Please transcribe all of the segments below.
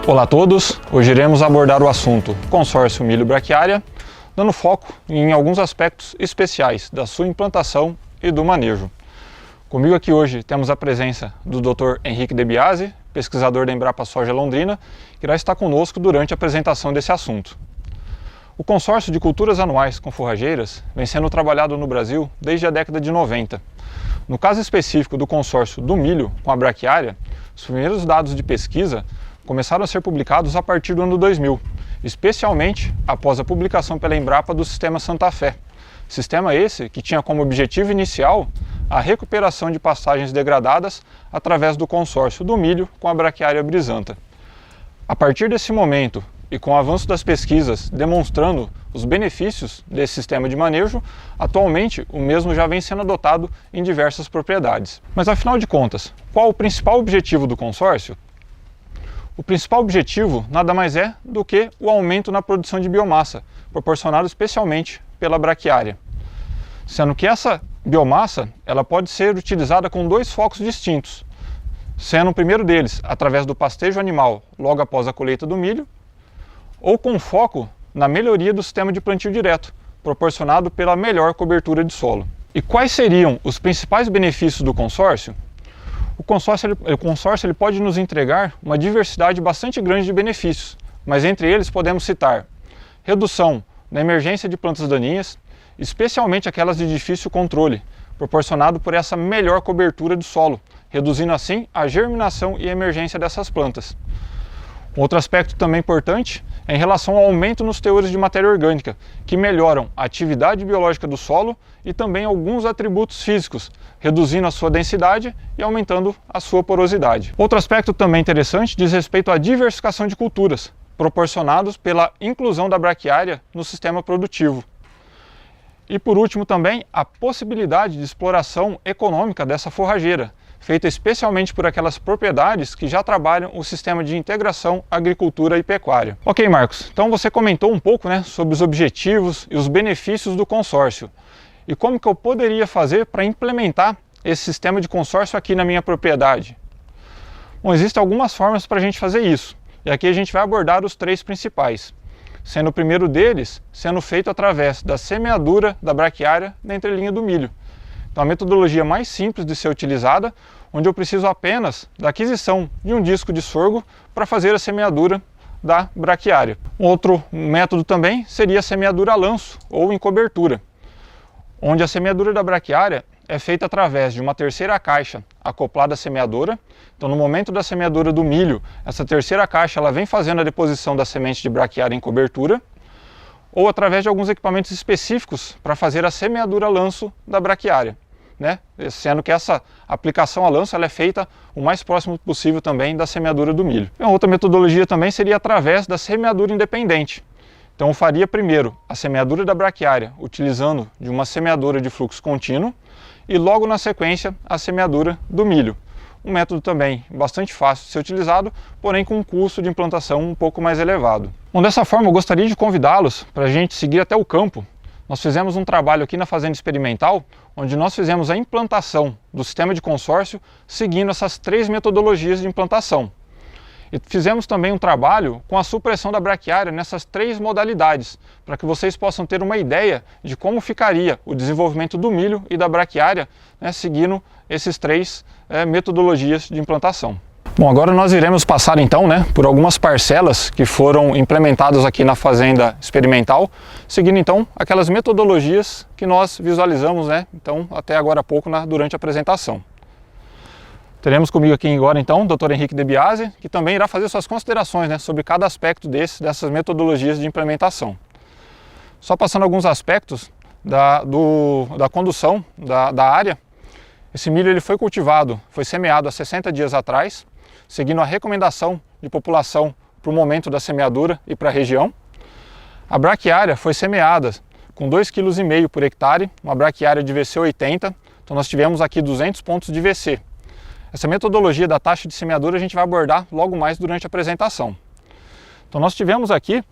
Olá a todos, hoje iremos abordar o assunto consórcio milho braquiária, dando foco em alguns aspectos especiais da sua implantação e do manejo. Comigo aqui hoje temos a presença do Dr. Henrique De Biasi, pesquisador da Embrapa Soja Londrina, que irá estar conosco durante a apresentação desse assunto. O consórcio de culturas anuais com forrageiras vem sendo trabalhado no Brasil desde a década de 90. No caso específico do consórcio do milho com a braquiária, os primeiros dados de pesquisa começaram a ser publicados a partir do ano 2000, especialmente após a publicação pela Embrapa do Sistema Santa Fé. Sistema esse que tinha como objetivo inicial a recuperação de pastagens degradadas através do consórcio do milho com a braquiária brisanta. A partir desse momento, e com o avanço das pesquisas demonstrando os benefícios desse sistema de manejo, atualmente o mesmo já vem sendo adotado em diversas propriedades. Mas afinal de contas, qual o principal objetivo do consórcio? O principal objetivo nada mais é do que o aumento na produção de biomassa, proporcionado especialmente pela braquiária. Sendo que essa biomassa ela pode ser utilizada com dois focos distintos, sendo o primeiro deles através do pastejo animal logo após a colheita do milho, ou com foco na melhoria do sistema de plantio direto, proporcionado pela melhor cobertura de solo. E quais seriam os principais benefícios do consórcio? O consórcio pode nos entregar uma diversidade bastante grande de benefícios, mas entre eles podemos citar redução na emergência de plantas daninhas, especialmente aquelas de difícil controle, proporcionado por essa melhor cobertura do solo, reduzindo assim a germinação e emergência dessas plantas. Outro aspecto também importante é em relação ao aumento nos teores de matéria orgânica, que melhoram a atividade biológica do solo e também alguns atributos físicos, reduzindo a sua densidade e aumentando a sua porosidade. Outro aspecto também interessante diz respeito à diversificação de culturas, proporcionados pela inclusão da braquiária no sistema produtivo. E por último também a possibilidade de exploração econômica dessa forrageira, feita especialmente por aquelas propriedades que já trabalham o sistema de integração agricultura e pecuária. Ok, Marcos, então você comentou um pouco, sobre os objetivos e os benefícios do consórcio. E como que eu poderia fazer para implementar esse sistema de consórcio aqui na minha propriedade? Bom, existem algumas formas para a gente fazer isso. E aqui a gente vai abordar os três principais. Sendo o primeiro deles, sendo feito através da semeadura da braquiária na entrelinha do milho. Então a metodologia mais simples de ser utilizada, onde eu preciso apenas da aquisição de um disco de sorgo para fazer a semeadura da braquiária. Outro método também seria a semeadura a lanço ou em cobertura, onde a semeadura da braquiária é feita através de uma terceira caixa acoplada à semeadora. Então no momento da semeadura do milho, essa terceira caixa ela vem fazendo a deposição da semente de braquiária em cobertura, ou através de alguns equipamentos específicos para fazer a semeadura a lanço da braquiária. Sendo que essa aplicação a lanço ela é feita o mais próximo possível também da semeadura do milho. E outra metodologia também seria através da semeadura independente. Então eu faria primeiro a semeadura da braquiária utilizando de uma semeadora de fluxo contínuo e logo na sequência a semeadura do milho. Um método também bastante fácil de ser utilizado, porém com um custo de implantação um pouco mais elevado. Bom, dessa forma eu gostaria de convidá-los para a gente seguir até o campo. Nós fizemos um trabalho aqui na Fazenda Experimental, onde nós fizemos a implantação do sistema de consórcio seguindo essas três metodologias de implantação. E fizemos também um trabalho com a supressão da braquiária nessas três modalidades, para que vocês possam ter uma ideia de como ficaria o desenvolvimento do milho e da braquiária, seguindo esses três metodologias de implantação. Bom, agora nós iremos passar então por algumas parcelas que foram implementadas aqui na Fazenda Experimental, seguindo então aquelas metodologias que nós visualizamos então, até agora há pouco durante a apresentação. Teremos comigo aqui agora então o Dr. Henrique De Biasi, que também irá fazer suas considerações sobre cada aspecto dessas metodologias de implementação. Só passando alguns aspectos da condução da área. Esse milho ele foi cultivado, foi semeado há 60 dias atrás, seguindo a recomendação de população para o momento da semeadura e para a região. A braquiária foi semeada com 2,5 kg por hectare, uma braquiária de VC 80, então nós tivemos aqui 200 pontos de VC. Essa metodologia da taxa de semeadura a gente vai abordar logo mais durante a apresentação. Então nós tivemos aqui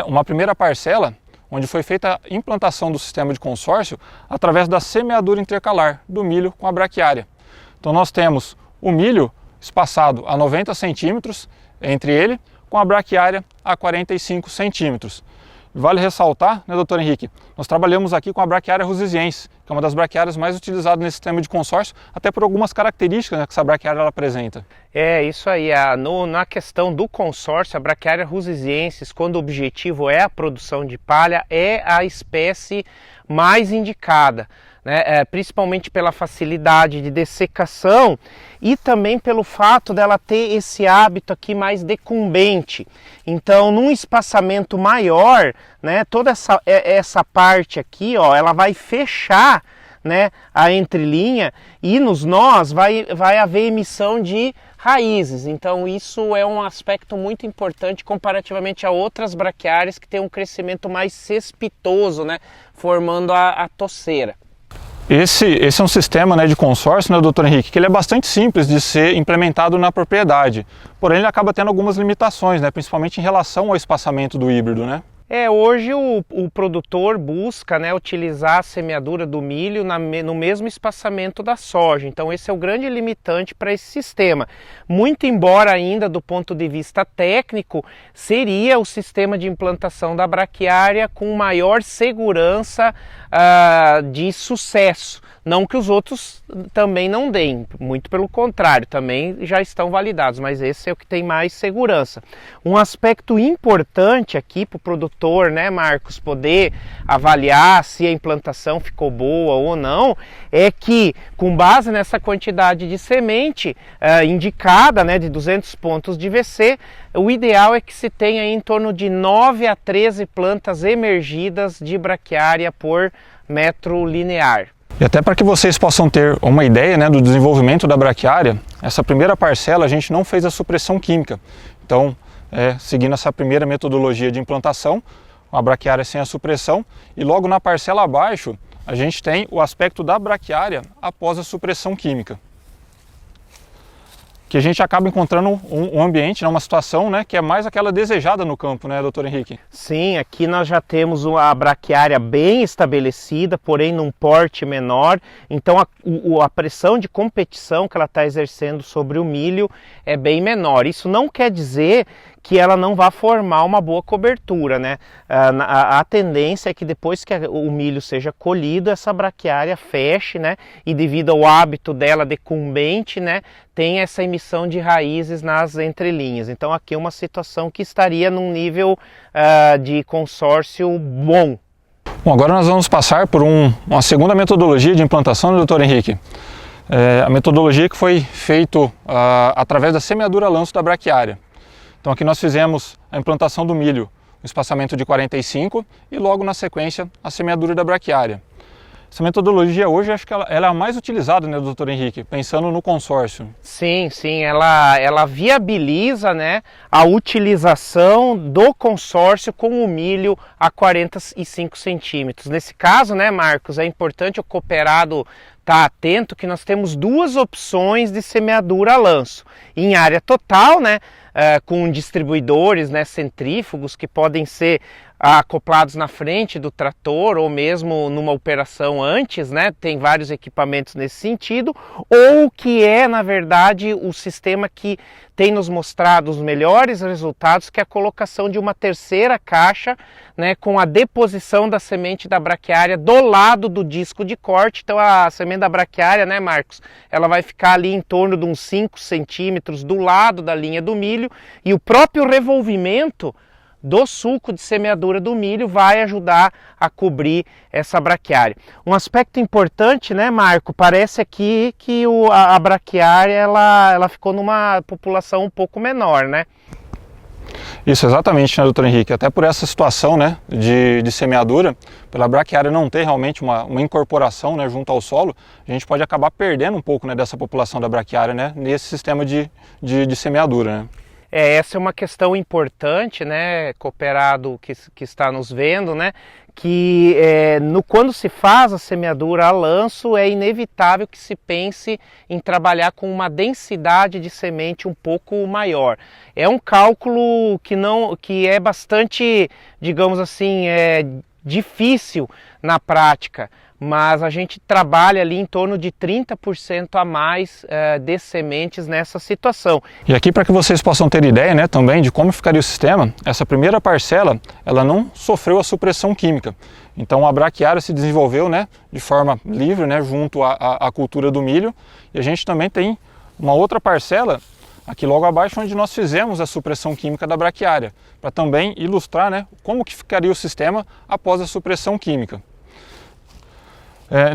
uma primeira parcela onde foi feita a implantação do sistema de consórcio através da semeadura intercalar do milho com a braquiária. Então nós temos o milho espaçado a 90 centímetros entre ele com a braquiária a 45 centímetros. Vale ressaltar, né, doutor Henrique, nós trabalhamos aqui com a braquiária rusiziense, que é uma das braquiárias mais utilizadas nesse sistema de consórcio, até por algumas características, né, que essa braquiária ela apresenta. É, isso aí, na questão do consórcio, a braquiária rusiziensis, quando o objetivo é a produção de palha, é a espécie mais indicada, né? Principalmente pela facilidade de dessecação e também pelo fato dela ter esse hábito aqui mais decumbente. Então, num espaçamento maior, né, toda essa parte aqui, ó, ela vai fechar, né, a entrelinha, e nos nós vai haver emissão de raízes. Então isso é um aspecto muito importante comparativamente a outras braquiárias que têm um crescimento mais cespitoso, né, formando a toceira. Esse é um sistema, né, de consórcio, né, doutor Henrique, que ele é bastante simples de ser implementado na propriedade, porém ele acaba tendo algumas limitações, né, principalmente em relação ao espaçamento do híbrido, né? Hoje o produtor busca, né, utilizar a semeadura do milho no mesmo espaçamento da soja. Então esse é o grande limitante para esse sistema. Muito embora ainda do ponto de vista técnico, seria o sistema de implantação da braquiária com maior segurança de sucesso. Não que os outros também não deem, muito pelo contrário, também já estão validados, mas esse é o que tem mais segurança. Um aspecto importante aqui para o produtor, né, Marcos, poder avaliar se a implantação ficou boa ou não, é que com base nessa quantidade de semente indicada, né, de 200 pontos de VC, o ideal é que se tenha em torno de 9 a 13 plantas emergidas de braquiária por metro linear. E até para que vocês possam ter uma ideia, né, do desenvolvimento da braquiária, essa primeira parcela a gente não fez a supressão química. Então, seguindo essa primeira metodologia de implantação, a braquiária sem a supressão, e logo na parcela abaixo a gente tem o aspecto da braquiária após a supressão química. Que a gente acaba encontrando um ambiente, né, uma situação, né, que é mais aquela desejada no campo, né, doutor Henrique? Sim, aqui nós já temos a braquiária bem estabelecida, porém num porte menor, então a pressão de competição que ela está exercendo sobre o milho é bem menor. Isso não quer dizer que ela não vá formar uma boa cobertura, né? A tendência é que depois que o milho seja colhido, essa braquiária feche, né? E devido ao hábito dela decumbente, né, tem essa emissão de raízes nas entrelinhas. Então aqui é uma situação que estaria num nível de consórcio bom. Bom, agora nós vamos passar por uma segunda metodologia de implantação, doutor Henrique. A metodologia que foi feita através da semeadura a lanço da braquiária. Então aqui nós fizemos a implantação do milho, um espaçamento de 45 e logo na sequência a semeadura da braquiária. Essa metodologia hoje acho que ela é a mais utilizada, né, doutor Henrique, pensando no consórcio. Sim, ela viabiliza, né, a utilização do consórcio com o milho a 45 centímetros. Nesse caso, né, Marcos, é importante o cooperado estar atento que nós temos duas opções de semeadura a lanço. Em área total, né, com distribuidores, né, centrífugos que podem ser acoplados na frente do trator ou mesmo numa operação antes, né? Tem vários equipamentos nesse sentido, ou que é, na verdade, o sistema que tem nos mostrado os melhores resultados, que é a colocação de uma terceira caixa, né, com a deposição da semente da braquiária do lado do disco de corte. Então a semente da braquiária, né, Marcos, ela vai ficar ali em torno de uns 5 centímetros do lado da linha do milho, e o próprio revolvimento do sulco de semeadura do milho vai ajudar a cobrir essa braquiária. Um aspecto importante, né, Marco, parece aqui que a braquiária ela ficou numa população um pouco menor, né? Isso, exatamente, né, doutor Henrique? Até por essa situação, né, de semeadura, pela braquiária não ter realmente uma incorporação, né, junto ao solo, a gente pode acabar perdendo um pouco, né, dessa população da braquiária, né, nesse sistema de semeadura, né? Essa é uma questão importante, né, cooperado que está nos vendo, né, que quando se faz a semeadura a lanço é inevitável que se pense em trabalhar com uma densidade de semente um pouco maior. É um cálculo que é bastante, digamos assim, difícil na prática, mas a gente trabalha ali em torno de 30% a mais de sementes nessa situação. E aqui, para que vocês possam ter ideia, né, também de como ficaria o sistema, essa primeira parcela ela não sofreu a supressão química. Então a braquiária se desenvolveu, né, de forma livre, né, junto à cultura do milho. E a gente também tem uma outra parcela aqui logo abaixo, onde nós fizemos a supressão química da braquiária, para também ilustrar, né, como que ficaria o sistema após a supressão química.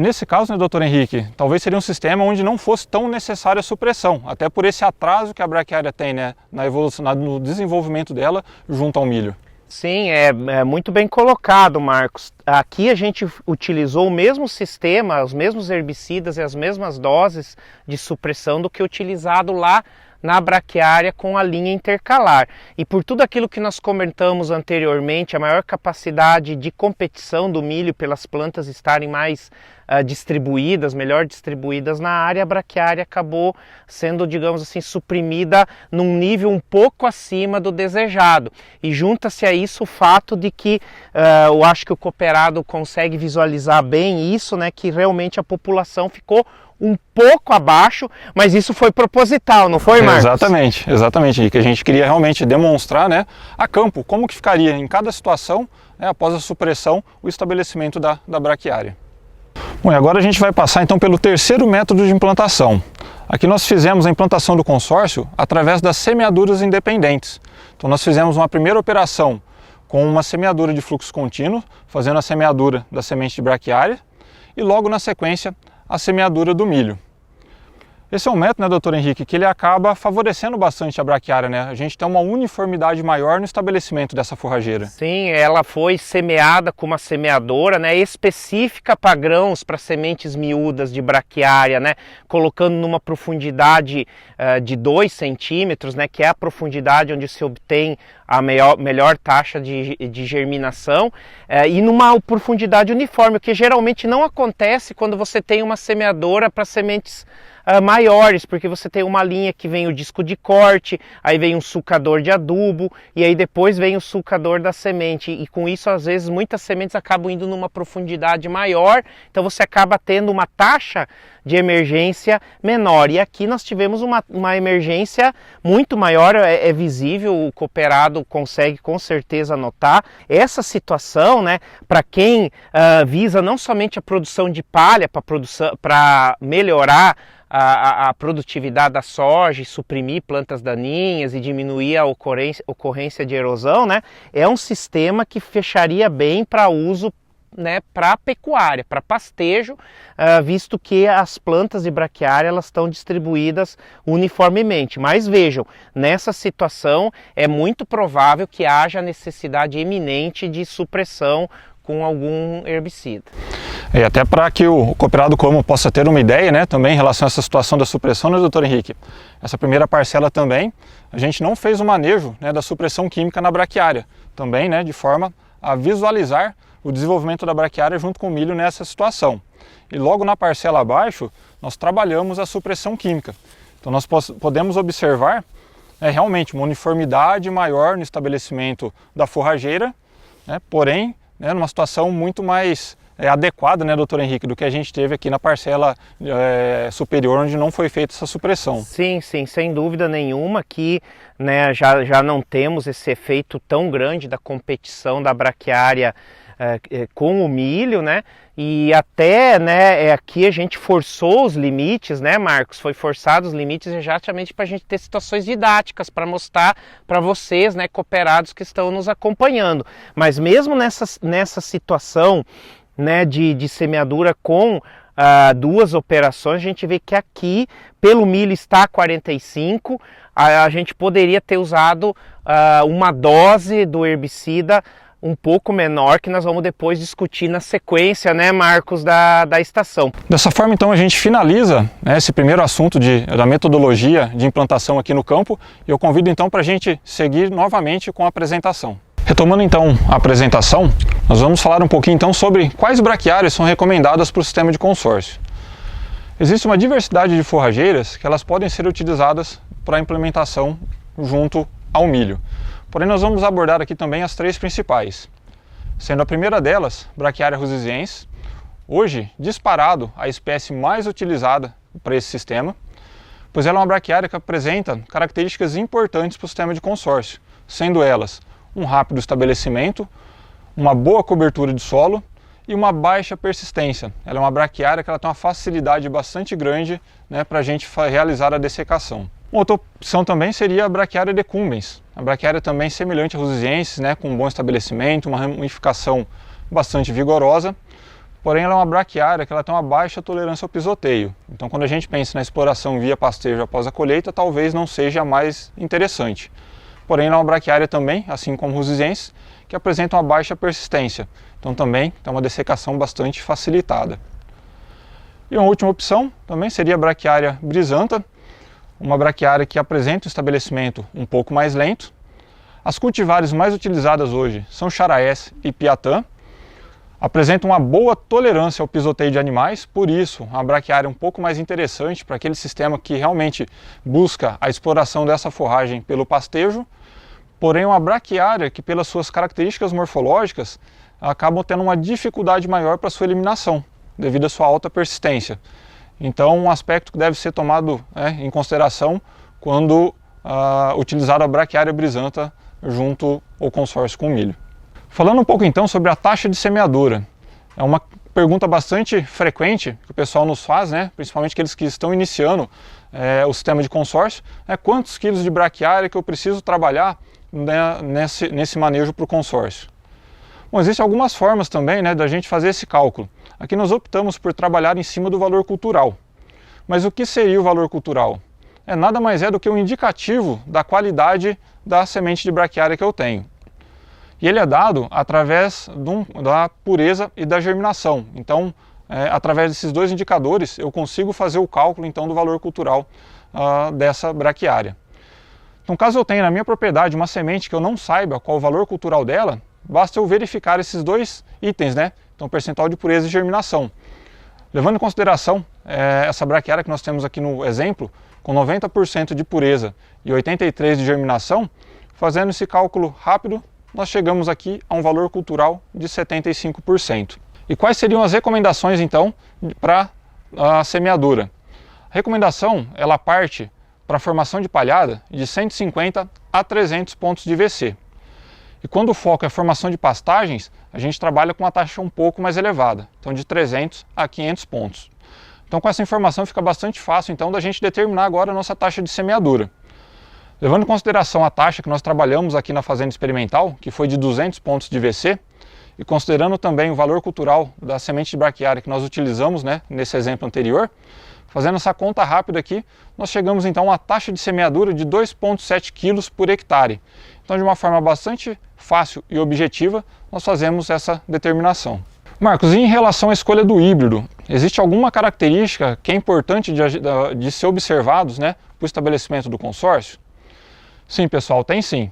Nesse caso, né, doutor Henrique, talvez seria um sistema onde não fosse tão necessária a supressão, até por esse atraso que a braquiária tem, né, na evolução, no desenvolvimento dela junto ao milho. Sim, é muito bem colocado, Marcos. Aqui a gente utilizou o mesmo sistema, os mesmos herbicidas e as mesmas doses de supressão do que utilizado lá na braquiária com a linha intercalar. E por tudo aquilo que nós comentamos anteriormente, a maior capacidade de competição do milho pelas plantas estarem mais distribuídas, melhor distribuídas na área, a braquiária acabou sendo, digamos assim, suprimida num nível um pouco acima do desejado. E junta-se a isso o fato de que eu acho que o cooperado consegue visualizar bem isso, né, que realmente a população ficou um pouco abaixo, mas isso foi proposital, não foi, Marcos? Exatamente, que a gente queria realmente demonstrar, né, a campo, como que ficaria em cada situação, né, após a supressão, o estabelecimento da braquiária. Bom, e agora a gente vai passar então pelo terceiro método de implantação. Aqui nós fizemos a implantação do consórcio através das semeaduras independentes. Então nós fizemos uma primeira operação com uma semeadura de fluxo contínuo, fazendo a semeadura da semente de braquiária, e logo na sequência a semeadura do milho. Esse é um método, né, doutor Henrique, que ele acaba favorecendo bastante a braquiária, né? A gente tem uma uniformidade maior no estabelecimento dessa forrageira. Sim, ela foi semeada com uma semeadora, né, específica para grãos, para sementes miúdas de braquiária, né, colocando numa profundidade de 2 centímetros, né, que é a profundidade onde se obtém a melhor taxa de germinação, e numa profundidade uniforme, o que geralmente não acontece quando você tem uma semeadora para sementes maiores, porque você tem uma linha que vem o disco de corte, aí vem um sulcador de adubo e aí depois vem o sulcador da semente, e com isso às vezes muitas sementes acabam indo numa profundidade maior, então você acaba tendo uma taxa de emergência menor. E aqui nós tivemos uma emergência muito maior, é visível, o cooperado consegue com certeza notar essa situação, né, para quem visa não somente a produção de palha para melhorar a produtividade da soja e suprimir plantas daninhas e diminuir a ocorrência de erosão, né, é um sistema que fecharia bem para uso, né, para pecuária, para pastejo, visto que as plantas de braquiária elas estão distribuídas uniformemente. Mas vejam, nessa situação é muito provável que haja necessidade iminente de supressão com algum herbicida. E até para que o cooperado como possa ter uma ideia, né, também em relação a essa situação da supressão, né, doutor Henrique? Essa primeira parcela também, a gente não fez o manejo, né, da supressão química na braquiária, também, né, de forma a visualizar o desenvolvimento da braquiária junto com o milho nessa situação. E logo na parcela abaixo, nós trabalhamos a supressão química. Então nós podemos observar realmente uma uniformidade maior no estabelecimento da forrageira, né, porém, né, numa situação muito mais adequada, né, doutor Henrique, do que a gente teve aqui na parcela superior, onde não foi feita essa supressão. Sim, sem dúvida nenhuma que, né, já não temos esse efeito tão grande da competição da braquiária com o milho, né? E até, né, aqui a gente forçou os limites, né, Marcos? Foi forçado os limites exatamente para a gente ter situações didáticas para mostrar para vocês, né, cooperados que estão nos acompanhando. Mas mesmo nessa situação, né, de semeadura com duas operações, a gente vê que aqui, pelo milho está 45, a gente poderia ter usado uma dose do herbicida um pouco menor, que nós vamos depois discutir na sequência, né, Marcos, da estação. Dessa forma, então, a gente finaliza, né, esse primeiro assunto da metodologia de implantação aqui no campo, e eu convido então para a gente seguir novamente com a apresentação. Retomando então a apresentação, nós vamos falar um pouquinho então sobre quais braquiárias são recomendadas para o sistema de consórcio. Existe uma diversidade de forrageiras que elas podem ser utilizadas para a implementação junto ao milho. Porém, nós vamos abordar aqui também as três principais, sendo a primeira delas, Braquiária rusiziensis, hoje, disparado, a espécie mais utilizada para esse sistema, pois ela é uma braquiária que apresenta características importantes para o sistema de consórcio, sendo elas um rápido estabelecimento, uma boa cobertura de solo e uma baixa persistência. Ela é uma braquiária que ela tem uma facilidade bastante grande, né, para a gente realizar a dessecação. Outra opção também seria a braquiária decumbens. A braquiária também semelhante à rusiensis, né, com um bom estabelecimento, uma ramificação bastante vigorosa, porém ela é uma braquiária que ela tem uma baixa tolerância ao pisoteio. Então quando a gente pensa na exploração via pastejo após a colheita, talvez não seja a mais interessante. Porém ela é uma braquiária também, assim como rusiensis, que apresenta uma baixa persistência. Então também tem uma dessecação bastante facilitada. E uma última opção também seria a braquiária brisanta, uma braquiária que apresenta um estabelecimento um pouco mais lento. As cultivares mais utilizadas hoje são Charaés e Piatã. Apresentam uma boa tolerância ao pisoteio de animais, por isso a braquiária é um pouco mais interessante para aquele sistema que realmente busca a exploração dessa forragem pelo pastejo, porém uma braquiária que pelas suas características morfológicas acabam tendo uma dificuldade maior para sua eliminação, devido à sua alta persistência. Então um aspecto que deve ser tomado em consideração quando utilizar a braquiária brisanta junto ao consórcio com o milho. Falando um pouco então sobre a taxa de semeadura, é uma pergunta bastante frequente que o pessoal nos faz, né? Principalmente aqueles que estão iniciando o sistema de consórcio, quantos quilos de braquiária que eu preciso trabalhar, né, nesse manejo para o consórcio. Bom, existem algumas formas também, né, da gente fazer esse cálculo. Aqui nós optamos por trabalhar em cima do valor cultural. Mas o que seria o valor cultural? Nada mais é do que um indicativo da qualidade da semente de braquiária que eu tenho. E ele é dado através da pureza e da germinação. Então, através desses dois indicadores, eu consigo fazer o cálculo então do valor cultural dessa braquiária. Então, caso eu tenha na minha propriedade uma semente que eu não saiba qual o valor cultural dela, basta eu verificar esses dois itens, né? Então, percentual de pureza e germinação. Levando em consideração essa braquiária que nós temos aqui no exemplo, com 90% de pureza e 83% de germinação, fazendo esse cálculo rápido, nós chegamos aqui a um valor cultural de 75%. E quais seriam as recomendações então para a semeadura? A recomendação, ela parte para a formação de palhada de 150 a 300 pontos de VC. E quando o foco é a formação de pastagens, a gente trabalha com uma taxa um pouco mais elevada, então de 300 a 500 pontos. Então com essa informação fica bastante fácil então da gente determinar agora a nossa taxa de semeadura. Levando em consideração a taxa que nós trabalhamos aqui na fazenda experimental, que foi de 200 pontos de VC, e considerando também o valor cultural da semente de braquiária que nós utilizamos, né, nesse exemplo anterior, fazendo essa conta rápida aqui, nós chegamos então a uma taxa de semeadura de 2,7 kg por hectare. Então de uma forma bastante fácil e objetiva, nós fazemos essa determinação. Marcos, e em relação à escolha do híbrido, existe alguma característica que é importante de ser observados, né, para o estabelecimento do consórcio? Sim, pessoal, tem sim.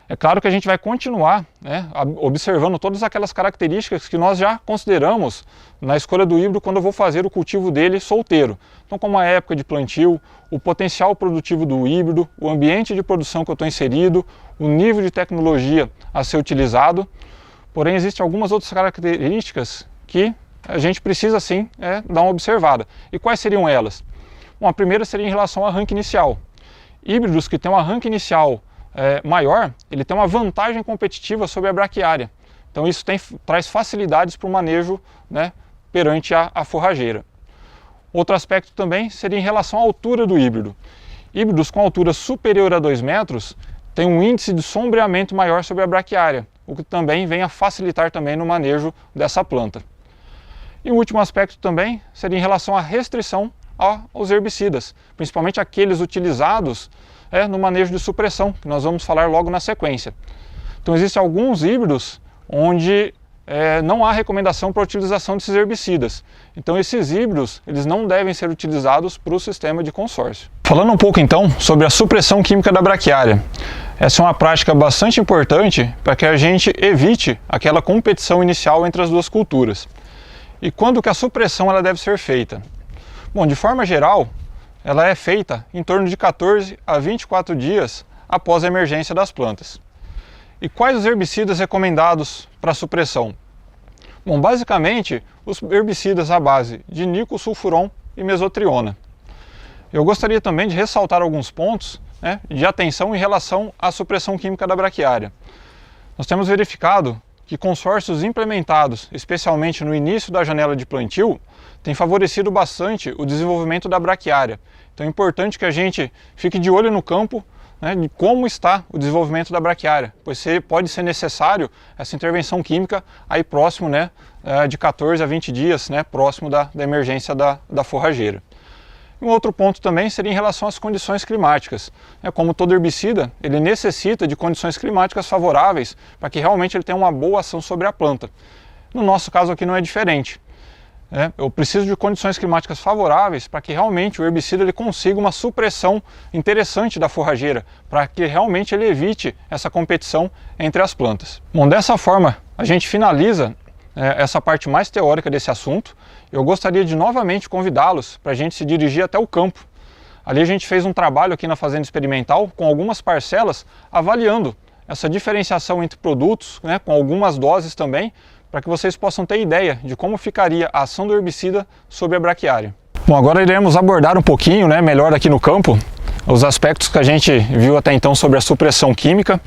É claro que a gente vai continuar, né, observando todas aquelas características que nós já consideramos na escolha do híbrido quando eu vou fazer o cultivo dele solteiro. Então, como a época de plantio, o potencial produtivo do híbrido, o ambiente de produção que eu estou inserido, o nível de tecnologia a ser utilizado. Porém, existem algumas outras características que a gente precisa sim dar uma observada. E quais seriam elas? Bom, a primeira seria em relação ao arranque inicial. Híbridos que têm um arranque inicial maior, ele tem uma vantagem competitiva sobre a braquiária. Então isso traz facilidades para o manejo, né, perante a forrageira. Outro aspecto também seria em relação à altura do híbrido. Híbridos com altura superior a 2 metros têm um índice de sombreamento maior sobre a braquiária, o que também vem a facilitar também no manejo dessa planta. E o último aspecto também seria em relação à restrição aos herbicidas, principalmente aqueles utilizados no manejo de supressão, que nós vamos falar logo na sequência. Então existem alguns híbridos onde não há recomendação para a utilização desses herbicidas. Então esses híbridos eles não devem ser utilizados para o sistema de consórcio. Falando um pouco então sobre a supressão química da braquiária. Essa é uma prática bastante importante para que a gente evite aquela competição inicial entre as duas culturas. E quando que a supressão ela deve ser feita? Bom, de forma geral, ela é feita em torno de 14 a 24 dias após a emergência das plantas. E quais os herbicidas recomendados para supressão? Bom, basicamente, os herbicidas à base de nicosulfuron e mesotriona. Eu gostaria também de ressaltar alguns pontos, né, de atenção em relação à supressão química da braquiária. Nós temos verificado que consórcios implementados, especialmente no início da janela de plantio, têm favorecido bastante o desenvolvimento da braquiária. Então é importante que a gente fique de olho no campo, né, de como está o desenvolvimento da braquiária, pois pode ser necessário essa intervenção química aí próximo, né, de 14 a 20 dias, né, próximo da emergência da forrageira. Um outro ponto também seria em relação às condições climáticas. Como todo herbicida, ele necessita de condições climáticas favoráveis para que realmente ele tenha uma boa ação sobre a planta. No nosso caso aqui não é diferente. Eu preciso de condições climáticas favoráveis para que realmente o herbicida ele consiga uma supressão interessante da forrageira, para que realmente ele evite essa competição entre as plantas. Bom, dessa forma a gente finaliza essa parte mais teórica desse assunto. Eu gostaria de novamente convidá-los para a gente se dirigir até o campo. Ali a gente fez um trabalho aqui na fazenda experimental com algumas parcelas avaliando essa diferenciação entre produtos, né, com algumas doses também, para que vocês possam ter ideia de como ficaria a ação do herbicida sobre a braquiária. Bom, agora iremos abordar um pouquinho, né, melhor aqui no campo os aspectos que a gente viu até então sobre a supressão química.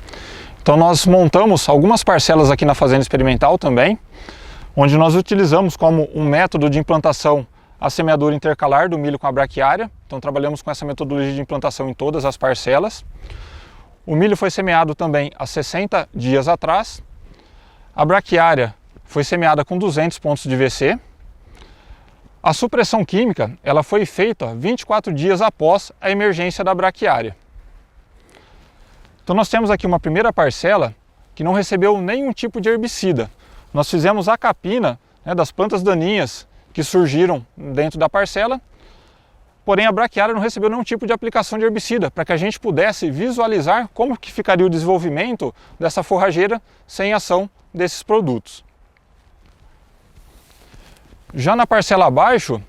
Então nós montamos algumas parcelas aqui na fazenda experimental também, onde nós utilizamos como um método de implantação a semeadura intercalar do milho com a braquiária. Então trabalhamos com essa metodologia de implantação em todas as parcelas. O milho foi semeado também há 60 dias atrás. A braquiária foi semeada com 200 pontos de VC. A supressão química ela foi feita 24 dias após a emergência da braquiária. Então nós temos aqui uma primeira parcela que não recebeu nenhum tipo de herbicida. Nós fizemos a capina, né, das plantas daninhas que surgiram dentro da parcela, porém a braquiária não recebeu nenhum tipo de aplicação de herbicida, para que a gente pudesse visualizar como que ficaria o desenvolvimento dessa forrageira sem ação desses produtos. Já na parcela abaixo,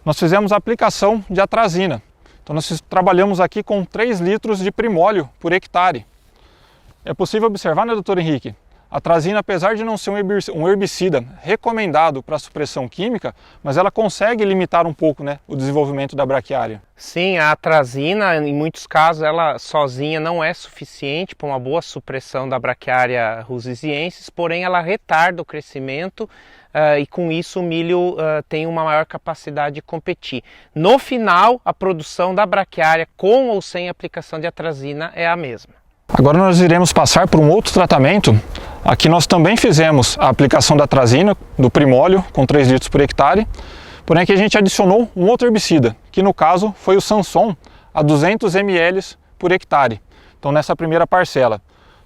nós fizemos a aplicação de atrazina. Então nós trabalhamos aqui com 3 litros de primólio por hectare. É possível observar, né, doutor Henrique? A atrazina, apesar de não ser um herbicida recomendado para supressão química, mas ela consegue limitar um pouco, né, o desenvolvimento da braquiária. Sim, a atrazina, em muitos casos, ela sozinha não é suficiente para uma boa supressão da braquiária rusesiensis, porém ela retarda o crescimento e com isso o milho tem uma maior capacidade de competir. No final, a produção da braquiária com ou sem aplicação de atrazina é a mesma. Agora nós iremos passar por um outro tratamento. Aqui nós também fizemos a aplicação da atrazina, do primólio, com 3 litros por hectare, porém aqui a gente adicionou um outro herbicida, que no caso foi o Sanson, a 200 ml por hectare. Então nessa primeira parcela,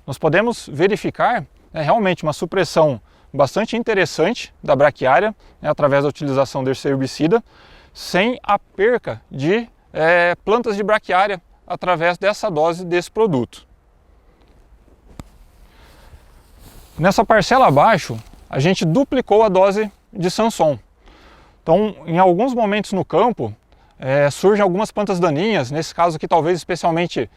nós podemos verificar realmente uma supressão bastante interessante da braquiária, através da utilização desse herbicida, sem a perca de plantas de braquiária através dessa dose desse produto. Nessa parcela abaixo, a gente duplicou a dose de Sanson. Então, em alguns momentos no campo, surgem algumas plantas daninhas, nesse caso aqui talvez especialmente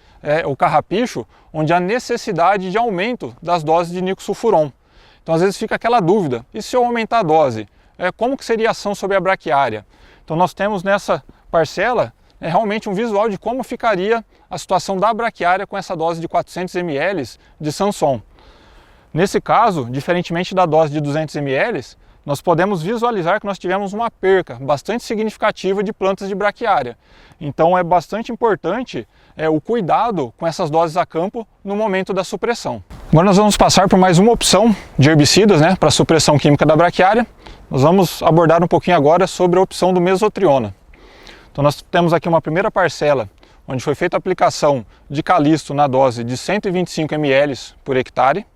o carrapicho, onde há necessidade de aumento das doses de nicosulfuron. Então, às vezes fica aquela dúvida, e se eu aumentar a dose, como que seria a ação sobre a braquiária? Então, nós temos nessa parcela realmente um visual de como ficaria a situação da braquiária com essa dose de 400 ml de Sanson. Nesse caso, diferentemente da dose de 200 ml, nós podemos visualizar que nós tivemos uma perca bastante significativa de plantas de braquiária. Então é bastante importante o cuidado com essas doses a campo no momento da supressão. Agora nós vamos passar por mais uma opção de herbicidas, né, para supressão química da braquiária. Nós vamos abordar um pouquinho agora sobre a opção do mesotriona. Então nós temos aqui uma primeira parcela, onde foi feita a aplicação de calisto na dose de 125 ml por hectare.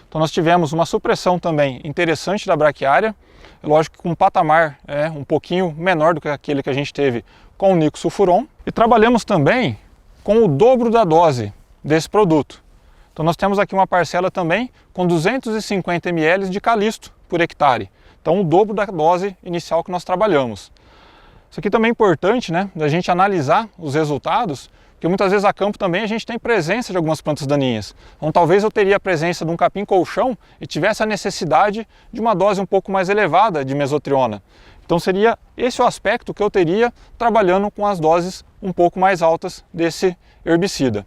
Então nós tivemos uma supressão também interessante da braquiária, lógico que com um patamar um pouquinho menor do que aquele que a gente teve com o nicosulfuron. E trabalhamos também com o dobro da dose desse produto. Então nós temos aqui uma parcela também com 250 ml de calisto por hectare. Então o dobro da dose inicial que nós trabalhamos. Isso aqui também é importante, né, da gente analisar os resultados, porque muitas vezes a campo também a gente tem presença de algumas plantas daninhas. Então talvez eu teria a presença de um capim-colchão e tivesse a necessidade de uma dose um pouco mais elevada de mesotriona. Então seria esse o aspecto que eu teria trabalhando com as doses um pouco mais altas desse herbicida.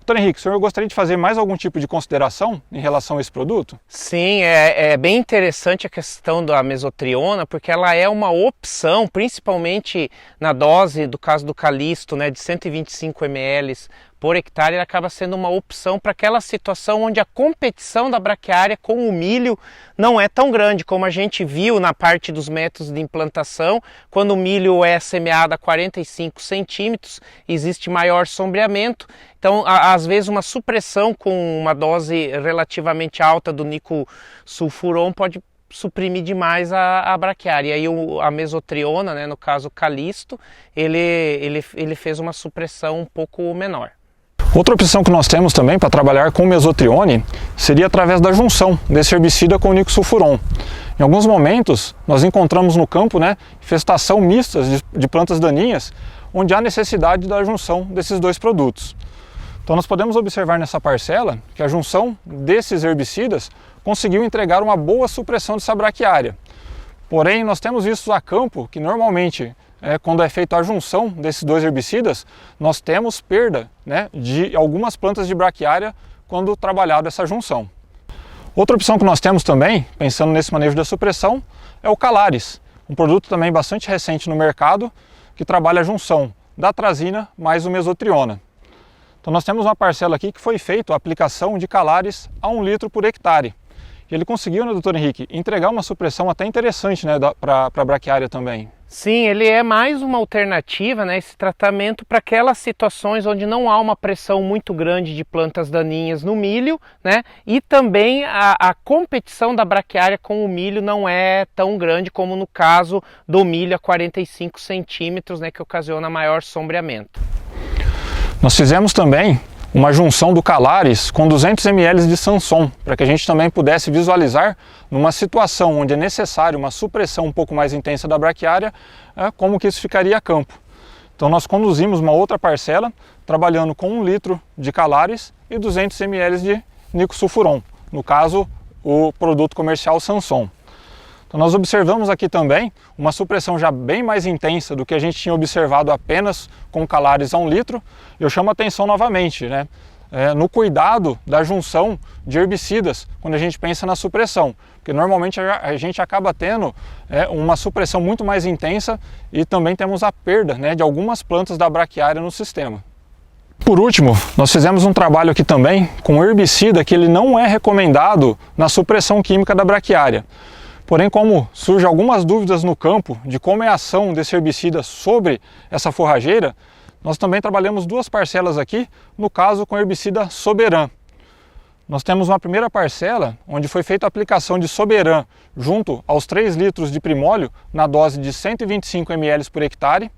Doutor Henrique, o senhor gostaria de fazer mais algum tipo de consideração em relação a esse produto? Sim, é bem interessante a questão da mesotriona, porque ela é uma opção, principalmente na dose, do caso do Calisto, né, de 125 ml por hectare, ele acaba sendo uma opção para aquela situação onde a competição da braquiária com o milho não é tão grande, como a gente viu na parte dos métodos de implantação. Quando o milho é semeado a 45 centímetros, existe maior sombreamento. Então, às vezes, uma supressão com uma dose relativamente alta do nicosulfuron pode suprimir demais a braquiária. E aí a mesotriona, né, no caso o Calisto, ele fez uma supressão um pouco menor. Outra opção que nós temos também para trabalhar com o mesotrione seria através da junção desse herbicida com o nicosulfuron. Em alguns momentos nós encontramos no campo, né, infestação mistas de plantas daninhas, onde há necessidade da junção desses dois produtos. Então nós podemos observar nessa parcela que a junção desses herbicidas conseguiu entregar uma boa supressão dessa braquiária. Porém, nós temos visto a campo que normalmente, quando é feita a junção desses dois herbicidas, nós temos perda, né, de algumas plantas de braquiária quando trabalhada essa junção. Outra opção que nós temos também, pensando nesse manejo da supressão, é o Calaris, um produto também bastante recente no mercado, que trabalha a junção da atrazina mais o mesotriona. Então nós temos uma parcela aqui que foi feita a aplicação de Calaris a 1 litro por hectare. E ele conseguiu, né, doutor Henrique, entregar uma supressão até interessante, né, para a braquiária também. Sim, ele é mais uma alternativa, né, esse tratamento para aquelas situações onde não há uma pressão muito grande de plantas daninhas no milho, né, e também a competição da braquiária com o milho não é tão grande como no caso do milho a 45 centímetros, né, que ocasiona maior sombreamento. Nós fizemos também uma junção do Calaris com 200 ml de Sanson, para que a gente também pudesse visualizar numa situação onde é necessário uma supressão um pouco mais intensa da braquiária, como que isso ficaria a campo. Então nós conduzimos uma outra parcela, trabalhando com 1 litro de Calaris e 200 ml de nicosulfuron, no caso o produto comercial Sanson. Então nós observamos aqui também uma supressão já bem mais intensa do que a gente tinha observado apenas com Calaris a 1 litro. Eu chamo a atenção novamente, né, no cuidado da junção de herbicidas quando a gente pensa na supressão, porque normalmente a gente acaba tendo uma supressão muito mais intensa e também temos a perda, né, de algumas plantas da braquiária no sistema. Por último, nós fizemos um trabalho aqui também com herbicida que ele não é recomendado na supressão química da braquiária. Porém, como surgem algumas dúvidas no campo de como é a ação desse herbicida sobre essa forrageira, nós também trabalhamos duas parcelas aqui, no caso com o herbicida Soberan. Nós temos uma primeira parcela, onde foi feita a aplicação de Soberan junto aos 3 litros de primólio, na dose de 125 ml por hectare,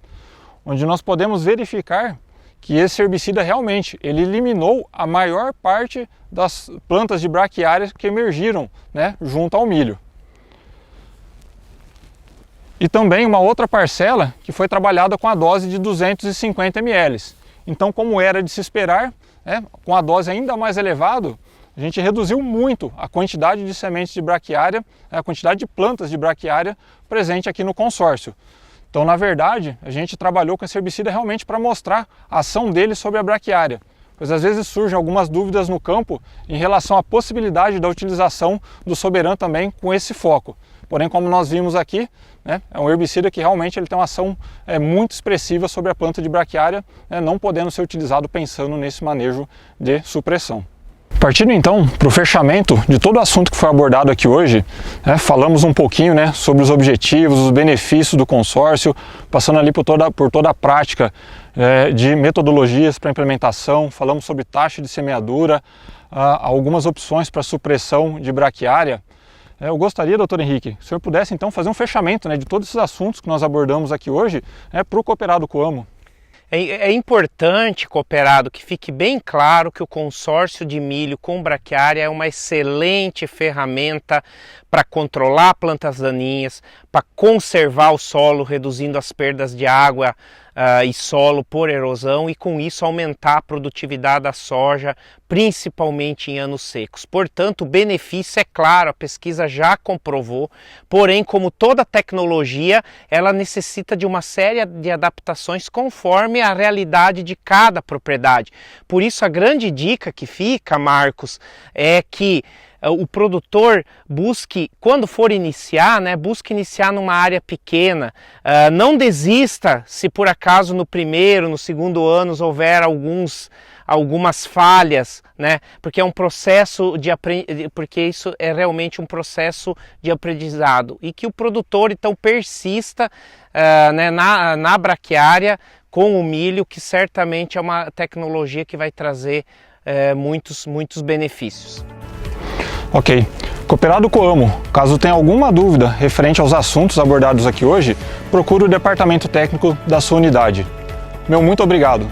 onde nós podemos verificar que esse herbicida realmente ele eliminou a maior parte das plantas de braquiária que emergiram, né, junto ao milho. E também uma outra parcela que foi trabalhada com a dose de 250 ml. Então, como era de se esperar, com a dose ainda mais elevada, a gente reduziu muito a quantidade de sementes de braquiária, a quantidade de plantas de braquiária presente aqui no consórcio. Então, na verdade, a gente trabalhou com esse herbicida realmente para mostrar a ação dele sobre a braquiária. Pois às vezes surgem algumas dúvidas no campo em relação à possibilidade da utilização do Soberan também com esse foco. Porém, como nós vimos aqui, né, é um herbicida que realmente ele tem uma ação muito expressiva sobre a planta de braquiária, não podendo ser utilizado pensando nesse manejo de supressão. Partindo então para o fechamento de todo o assunto que foi abordado aqui hoje, falamos um pouquinho, né, sobre os objetivos, os benefícios do consórcio, passando ali por toda a prática de metodologias para implementação, falamos sobre taxa de semeadura, algumas opções para supressão de braquiária. Eu gostaria, doutor Henrique, que o senhor pudesse então fazer um fechamento, né, de todos esses assuntos que nós abordamos aqui hoje, para o cooperado Coamo. É importante, cooperado, que fique bem claro que o consórcio de milho com braquiária é uma excelente ferramenta para controlar plantas daninhas, para conservar o solo, reduzindo as perdas de água e solo por erosão e com isso aumentar a produtividade da soja, principalmente em anos secos. Portanto, o benefício é claro, a pesquisa já comprovou, porém, como toda tecnologia, ela necessita de uma série de adaptações conforme a realidade de cada propriedade. Por isso, a grande dica que fica, Marcos, é que o produtor busque, quando for iniciar, busque iniciar numa área pequena, não desista se por acaso no primeiro, no segundo ano houver algumas falhas, porque é um processo porque isso é realmente um processo de aprendizado e que o produtor então persista na braquiária com o milho, que certamente é uma tecnologia que vai trazer muitos benefícios. Ok. Cooperado Coamo, caso tenha alguma dúvida referente aos assuntos abordados aqui hoje, procure o departamento técnico da sua unidade. Meu muito obrigado.